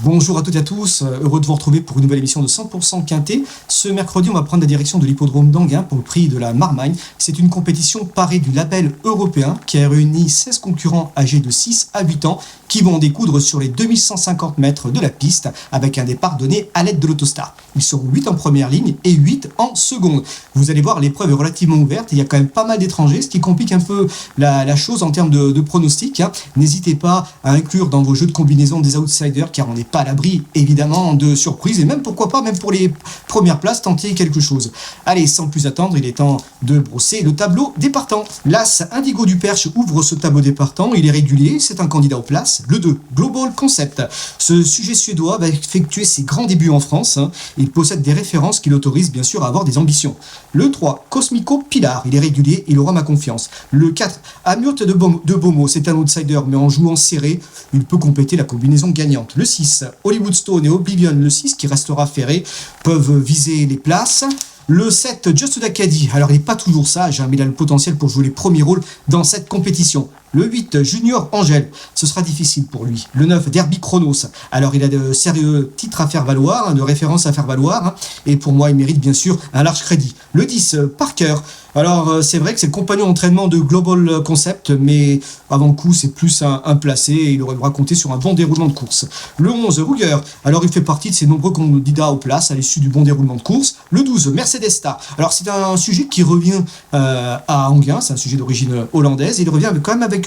Bonjour à toutes et à tous, heureux de vous retrouver pour une nouvelle émission de 100% Quintet. Ce mercredi, on va prendre la direction de l'hippodrome d'Enghien pour le prix de la Marmagne. C'est une compétition parée du label européen qui a réuni 16 concurrents âgés de 6 à 8 ans qui vont découdre sur les 2150 mètres de la piste avec un départ donné à l'aide de l'autostar. Ils seront 8 en première ligne et 8 en seconde. Vous allez voir, l'épreuve est relativement ouverte et il y a quand même pas mal d'étrangers, ce qui complique un peu la chose en termes de pronostics. N'hésitez pas à inclure dans vos jeux de combinaison des outsiders car on n'est pas à l'abri évidemment de surprises et même pourquoi pas, même pour les premières places, tenter quelque chose. Allez, sans plus attendre, il est temps de brosser le tableau des partants. L'As Indigo du Perche ouvre ce tableau des partants, il est régulier, c'est un candidat aux places. Le 2, Global Concept. Ce sujet suédois va effectuer ses grands débuts en France. Il possède des références qui l'autorisent bien sûr à avoir des ambitions. Le 3, Cosmico Pilar. Il est régulier, il aura ma confiance. Le 4, Amiot de Beaumont. C'est un outsider, mais en jouant serré, il peut compléter la combinaison gagnante. Le 6, Hollywood Stone et Oblivion, le 6, qui restera ferré, peuvent viser les places. Le 7, Just d'Acadie. Alors, il n'est pas toujours sage, mais il a le potentiel pour jouer les premiers rôles dans cette compétition. Le 8, Junior Angel, ce sera difficile pour lui. Le 9, Derby Chronos. Alors, il a de sérieux titres à faire valoir, de références à faire valoir. Et pour moi, il mérite bien sûr un large crédit. Le 10, Parker. Alors, c'est vrai que c'est le compagnon d'entraînement de Global Concept, mais avant coup, c'est plus un placé et il aurait compté sur un bon déroulement de course. Le 11, Ruger. Alors, il fait partie de ces nombreux candidats aux places à l'issue du bon déroulement de course. Le 12, Mercedes Star. Alors, c'est un sujet qui revient à Enghien, c'est un sujet d'origine hollandaise. Il revient quand même avec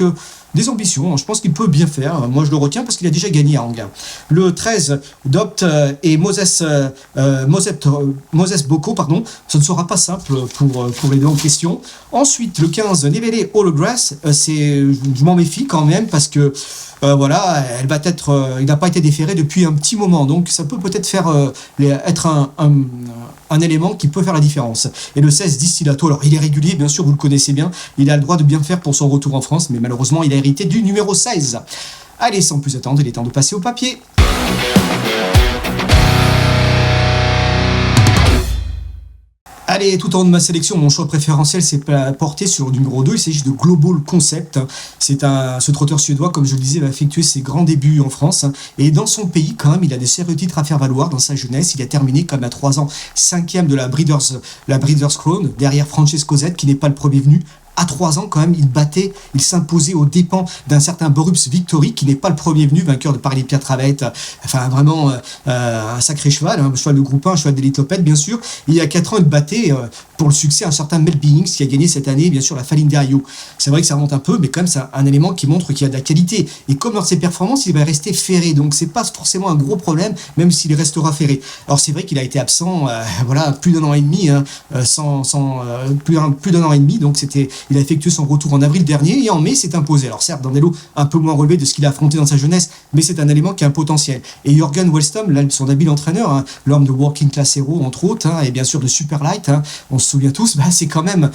des ambitions, je pense qu'il peut bien faire. Moi, je le retiens parce qu'il a déjà gagné à Enghien. Le 13, Dopt et Moses Boko, pardon. Ce ne sera pas simple pour les deux en question. Ensuite, le 15, Nevele Holograss. Je m'en méfie quand même parce que voilà, il n'a pas été déféré depuis un petit moment, donc ça peut peut-être être un élément qui peut faire la différence. Et le 16, Distillato, alors il est régulier, bien sûr, vous le connaissez bien, il a le droit de bien faire pour son retour en France, mais malheureusement, il a hérité du numéro 16. Allez, sans plus attendre, il est temps de passer au papier. Allez, tout en haut de ma sélection, mon choix préférentiel s'est porté sur le numéro 2, il s'agit de Global Concept. Ce trotteur suédois, comme je le disais, va effectuer ses grands débuts en France. Et dans son pays, quand même, il a des sérieux titres à faire valoir dans sa jeunesse. Il a terminé comme à 3 ans, 5e de la Breeders' Crown, derrière Francesco Z, qui n'est pas le premier venu. À 3 ans, quand même, il s'imposait aux dépens d'un certain Borups Victory, qui n'est pas le premier venu, vainqueur de Paris-les-Pierre Travette. Enfin, vraiment, un sacré cheval, un cheval de groupe 1, un cheval d'élite Lopette, bien sûr. Il y a 4 ans, il battait pour le succès un certain Mel Billings, qui a gagné cette année, bien sûr, la Falindario. C'est vrai que ça remonte un peu, mais quand même, c'est un élément qui montre qu'il y a de la qualité. Et comme dans ses performances, il va rester ferré. Donc, c'est pas forcément un gros problème, même s'il restera ferré. Alors, c'est vrai qu'il a été absent, plus d'un an et demi, plus d'un an et demi, donc il a effectué son retour en avril dernier et en mai s'est imposé. Alors certes, dans des lots un peu moins relevés de ce qu'il a affronté dans sa jeunesse, mais c'est un élément qui a un potentiel. Et Jürgen Wellstom, là, son habile entraîneur, l'homme de Working Class Hero entre autres, et bien sûr de Superlight, on se souvient tous, c'est quand même,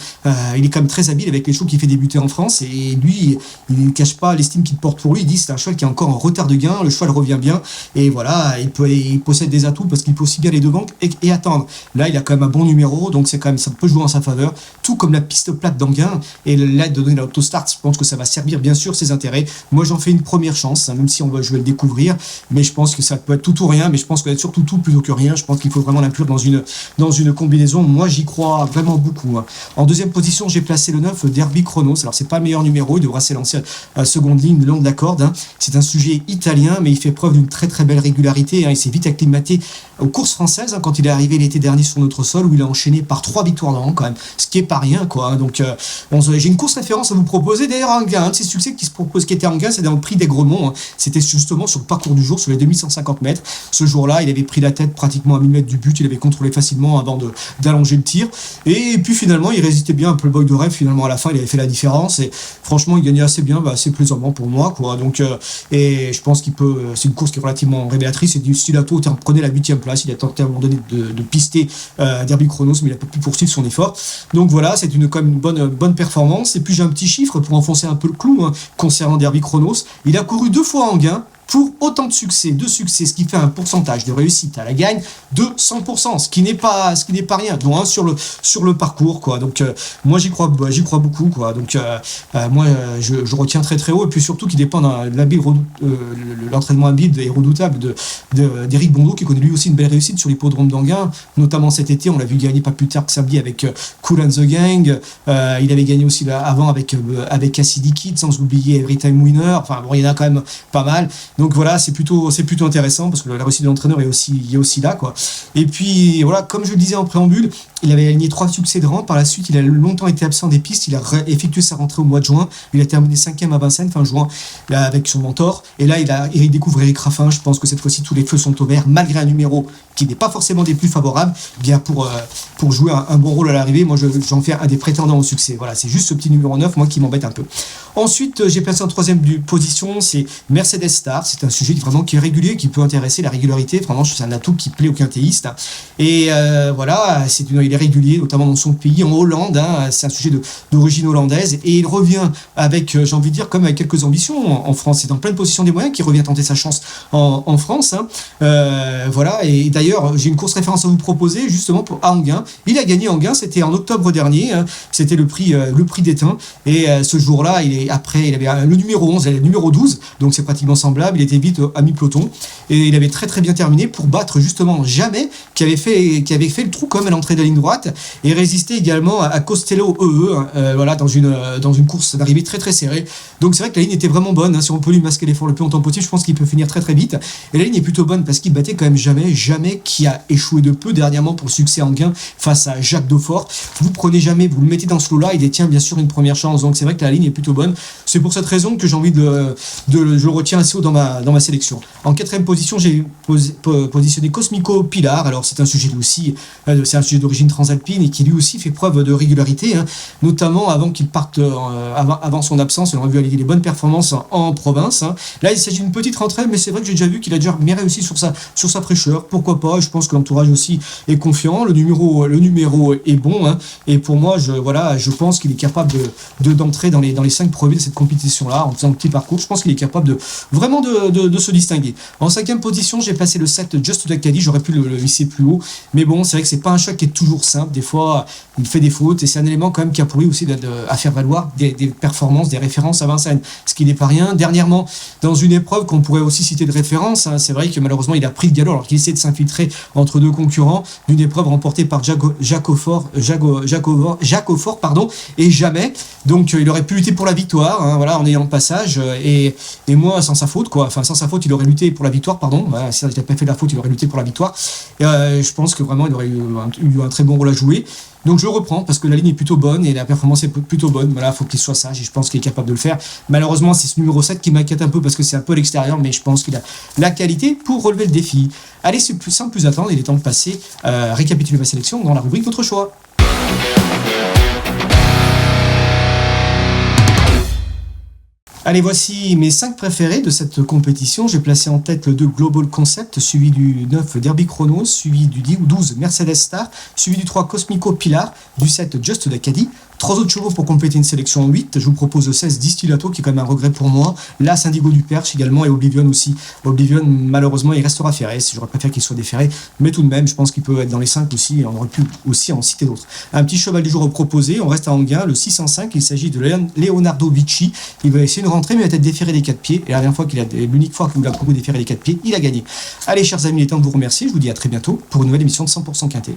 il est quand même très habile avec les chevaux qu'il fait débuter en France et lui, il ne cache pas l'estime qu'il porte pour lui. Il dit c'est un cheval qui est encore en retard de gain, le cheval revient bien et voilà, il possède des atouts parce qu'il peut aussi bien les devant et attendre. Là, il a quand même un bon numéro, donc c'est quand même, ça peut jouer en sa faveur, tout comme la piste plate d'Enghien. Et l'aide de donner l'autostart, je pense que ça va servir bien sûr ses intérêts. Moi j'en fais une première chance, même si je vais le découvrir, mais je pense que ça peut être tout ou rien, mais je pense que surtout tout plutôt que rien. Je pense qu'il faut vraiment l'inclure dans une combinaison. Moi j'y crois vraiment beaucoup. En deuxième position, j'ai placé le 9, Derby Chronos. Alors c'est pas le meilleur numéro, il devra s'élancer à seconde ligne le long de la corde. C'est un sujet italien, mais il fait preuve d'une très très belle régularité. Il s'est vite acclimaté aux courses françaises quand il est arrivé l'été dernier sur notre sol, où il a enchaîné par 3 victoires de rang quand même, ce qui est pas rien quoi. Donc j'ai une course référence à vous proposer. D'ailleurs, un de ses succès qui était en gain, c'est dans le prix d'Aigremont. C'était justement sur le parcours du jour, sur les 2150 mètres. Ce jour-là, il avait pris la tête pratiquement à 1000 mètres du but. Il avait contrôlé facilement avant d'allonger le tir. Et puis finalement, il résistait bien un peu le boy de rêve. Finalement, à la fin, il avait fait la différence. Et franchement, il gagnait assez bien, assez plaisamment pour moi, quoi. Donc, et je pense qu'il peut. C'est une course qui est relativement révélatrice. Et Distillato prenait la 8e place. Il a tenté à un moment donné de pister Derby Chronos, mais il n'a pas pu poursuivre son effort. Donc voilà, c'est quand même une bonne performance. Et puis j'ai un petit chiffre pour enfoncer un peu le clou concernant Derby Chronos. Il a couru 2 fois en gain pour autant de succès, ce qui fait un pourcentage de réussite à la gagne de 100%, ce qui n'est pas rien, dont un sur le parcours, quoi. Donc moi j'y crois beaucoup, quoi. Donc moi je retiens très très haut, et puis surtout qu'il dépend de l'entraînement habile et redoutable d'Éric Bondeau, qui connaît lui aussi une belle réussite sur l'hippodrome d'Anguin, notamment cet été. On l'a vu gagner pas plus tard que samedi avec Kool and the Gang. Il avait gagné aussi avant avec Cassidy Kid, sans oublier Everytime Winner. Enfin bon, il y en a quand même pas mal. Donc voilà, c'est plutôt intéressant, parce que la réussite de l'entraîneur est aussi là, quoi. Et puis voilà, comme je le disais en préambule, il avait aligné 3 succès de rang. Par la suite, il a longtemps été absent des pistes. Il a effectué sa rentrée au mois de juin. Il a terminé 5e à Vincennes fin juin, là, avec son mentor. Et là, il découvre Eric Raffin. Je pense que cette fois-ci, tous les feux sont au vert, malgré un numéro qui n'est pas forcément des plus favorables. Bien pour jouer un bon rôle à l'arrivée, moi j'en fais un des prétendants au succès. Voilà, c'est juste ce petit numéro 9, moi, qui m'embête un peu. Ensuite, j'ai placé en 3e position, c'est Mercedes Star. C'est un sujet vraiment qui est régulier, qui peut intéresser. La régularité, vraiment, c'est un atout qui plaît aux quintéistes. Et voilà, il est régulier, notamment dans son pays, en Hollande. Hein, c'est un sujet d'origine hollandaise. Et il revient avec, j'ai envie de dire, comme avec quelques ambitions en France. C'est en pleine position des moyens qu'il revient tenter sa chance en France. Hein. Voilà, et d'ailleurs, j'ai une course référence à vous proposer, justement, à Anguin. Il a gagné Anguin, c'était en octobre dernier. Hein, c'était le prix d'Étain. Et ce jour-là, il avait le numéro 11 et le numéro 12, donc c'est pratiquement semblable. Il était vite à mi-peloton. Et il avait très très bien terminé pour battre justement Jamais, qui avait fait le trou comme à l'entrée de la ligne droite, et résister également à Costello voilà, dans une course d'arrivée très très serrée. Donc c'est vrai que la ligne était vraiment bonne. Hein, si on peut lui masquer l'effort le plus longtemps possible, je pense qu'il peut finir très très vite. Et la ligne est plutôt bonne parce qu'il battait quand même Jamais qui a échoué de peu dernièrement pour le succès en gain face à Jacques Daufort. Vous prenez Jamais, vous le mettez dans ce lot-là, il détient bien sûr une première chance. Donc c'est vrai que la ligne est plutôt bonne. C'est pour cette raison que j'ai envie je le retiens assez haut dans ma sélection. En 4e position, j'ai positionné Cosmico Pilar. Alors c'est un sujet aussi, c'est un sujet d'origine transalpine et qui lui aussi fait preuve de régularité, hein, notamment avant qu'il parte, avant son absence. On aurait vu les bonnes performances en province. Hein. Là, il s'agit d'une petite rentrée, mais c'est vrai que j'ai déjà vu qu'il a déjà bien réussi sur sa fraîcheur. Pourquoi pas? Je pense que l'entourage aussi est confiant. Le numéro est bon. Hein. Et pour moi, je pense qu'il est capable d'entrer dans les 5 premiers de cette compétition-là, en faisant un petit parcours. Je pense qu'il est capable vraiment de se distinguer. En 5e position, j'ai placé le 7 Just to Acadie. J'aurais pu le hisser plus haut, mais bon, c'est vrai que c'est pas un choc qui est toujours simple. Des fois, il fait des fautes, et c'est un élément quand même qui a pour lui aussi à faire valoir des performances, des références à Vincennes, ce qui n'est pas rien. Dernièrement, dans une épreuve qu'on pourrait aussi citer de référence, hein, c'est vrai que malheureusement, il a pris le galop alors qu'il essayait de s'infiltrer entre 2 concurrents, d'une épreuve remportée par Jacques Aufort, et Jamais. Donc, il aurait pu lutter pour la victoire, hein, voilà, en ayant le passage, et moi, sans sa faute, quoi. Enfin, sans sa faute, il aurait lutté pour la victoire, pardon. Voilà, si il n'a pas fait la faute, il aurait lutté pour la victoire. Et, je pense que vraiment, il aurait eu un très bon rôle à jouer. Donc je le reprends parce que la ligne est plutôt bonne et la performance est plutôt bonne. Voilà, il faut qu'il soit sage et je pense qu'il est capable de le faire. Malheureusement, c'est ce numéro 7 qui m'inquiète un peu parce que c'est un peu à l'extérieur, mais je pense qu'il a la qualité pour relever le défi. Allez, sans plus attendre, il est temps de passer récapituler ma sélection dans la rubrique Votre choix. Allez, voici mes 5 préférés de cette compétition. J'ai placé en tête le 2 Global Concept, suivi du 9 Derby Chronos, suivi du 12 Mercedes Star, suivi du 3 Cosmico Pilar, du 7 Just d'Acadie. 3 autres chevaux pour compléter une sélection en 8. Je vous propose le 16 Distillato, qui est quand même un regret pour moi. L'As Indigo du Perche également, et Oblivion aussi. Oblivion, malheureusement, il restera ferré. J'aurais préféré qu'il soit déferré. Mais tout de même, je pense qu'il peut être dans les 5 aussi. Et on aurait pu aussi en citer d'autres. Un petit cheval du jour à proposer. On reste à Anguin, le 605. Il s'agit de Leonardo Vici. Il va essayer de rentrer, mais il va être déféré des 4 pieds. Et la dernière fois l'unique fois qu'il a beaucoup déféré des 4 pieds, il a gagné. Allez, chers amis, il est temps de vous remercier. Je vous dis à très bientôt pour une nouvelle émission de 100% Quintet.